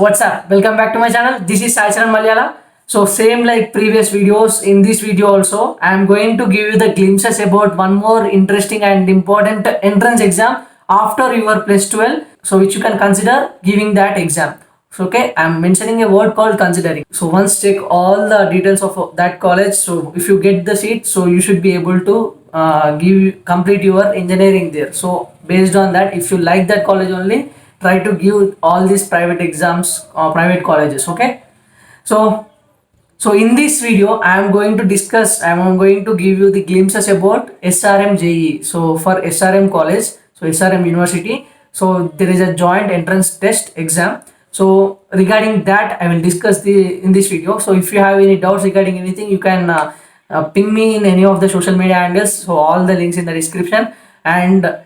what's up? Welcome back to my channel. This is Sai Charan Malayala. So same like previous videos, in this video also I am going to give you the glimpses about one more interesting and important entrance exam after your plus 12, so which you can consider giving that exam. So okay, I am mentioning a word called considering. So once check all the details of that college. So if you get the seat, so you should be able to complete your engineering there. So based on that, if you like that college only, try to give all these private exams or private colleges. Okay, so in this video I am going to discuss, I am going to give you the glimpses about SRM JEE. So for SRM college, so SRM university, so there is a joint entrance test exam. So regarding that I will discuss in this video. So if you have any doubts regarding anything, you can ping me in any of the social media handles. So all the links in the description, and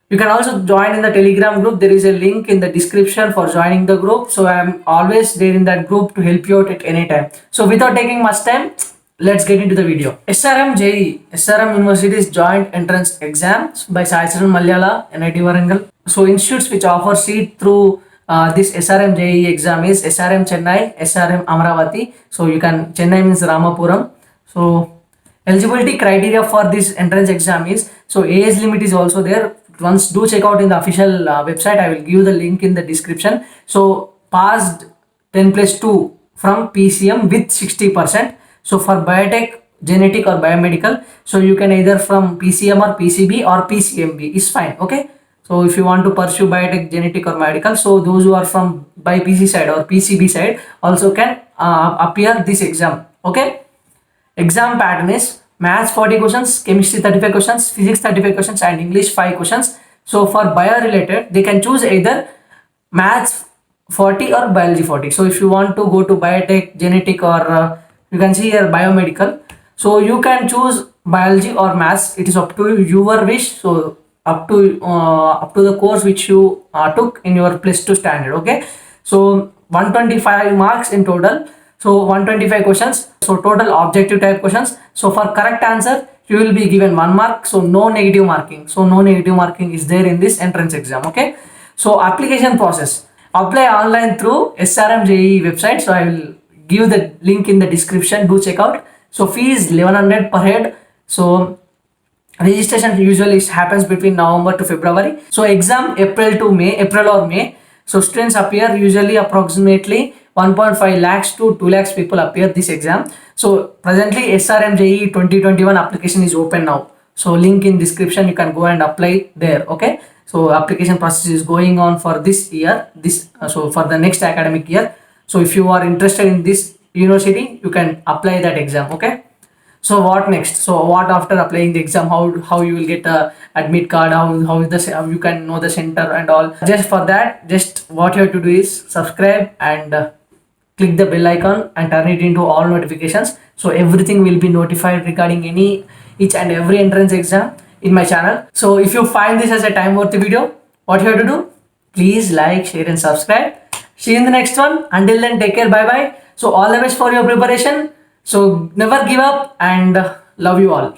you can also join in the Telegram group. There is a link in the description for joining the group. So I am always there in that group to help you out at any time. So without taking much time, let's get into the video. SRM JEE, SRM University's joint entrance exams by Sai Charan Malayala, NIT Warangal. So institutes which offer seat through this SRM JEE exam is SRM Chennai, SRM Amravati. So you can, Chennai means Ramapuram. So eligibility criteria for this entrance exam is, so age limit is also there. Once do check out in the official website. I will give the link in the description. So passed 10+2 from PCM with 60%. So for biotech, genetic or biomedical, so you can either from PCM or PCB or PCMB is fine. Okay, so if you want to pursue biotech, genetic or medical, so those who are from by PC side or PCB side also can appear this exam. Okay, exam pattern is maths 40 questions, chemistry 35 questions, physics 35 questions, and English 5 questions. So for bio related, they can choose either maths 40 or biology 40. So if you want to go to biotech, genetic, or you can see here biomedical, so you can choose biology or maths. It is up to your wish. So up to the course which you took in your plus 2 standard. Okay, so 125 marks in total. So 125 questions. So total objective type questions. So for correct answer, you will be given 1 mark. So no negative marking. So no negative marking is there in this entrance exam. Okay. So application process. Apply online through SRM JEE website. So I will give the link in the description. Do check out. So fee is 1100 per head. So registration usually happens between November to February. So exam April or May. So students appear usually approximately 1.5 lakhs to 2 lakhs people appear this exam. So presently SRM JEE 2021 application is open now. So link in description, you can go and apply there. Okay, so application process is going on for this year, so for the next academic year. So if you are interested in this university, you can apply that exam. Okay, so what next? So what after applying the exam, how you will get a admit card, how you can know the center and all. Just for that, just what you have to do is subscribe and click the bell icon and turn it into all notifications. So everything will be notified regarding each and every entrance exam in my channel. So if you find this as a time worthy video, what you have to do? Please like, share and subscribe. See you in the next one. Until then, take care. Bye bye. So all the best for your preparation. So never give up and love you all.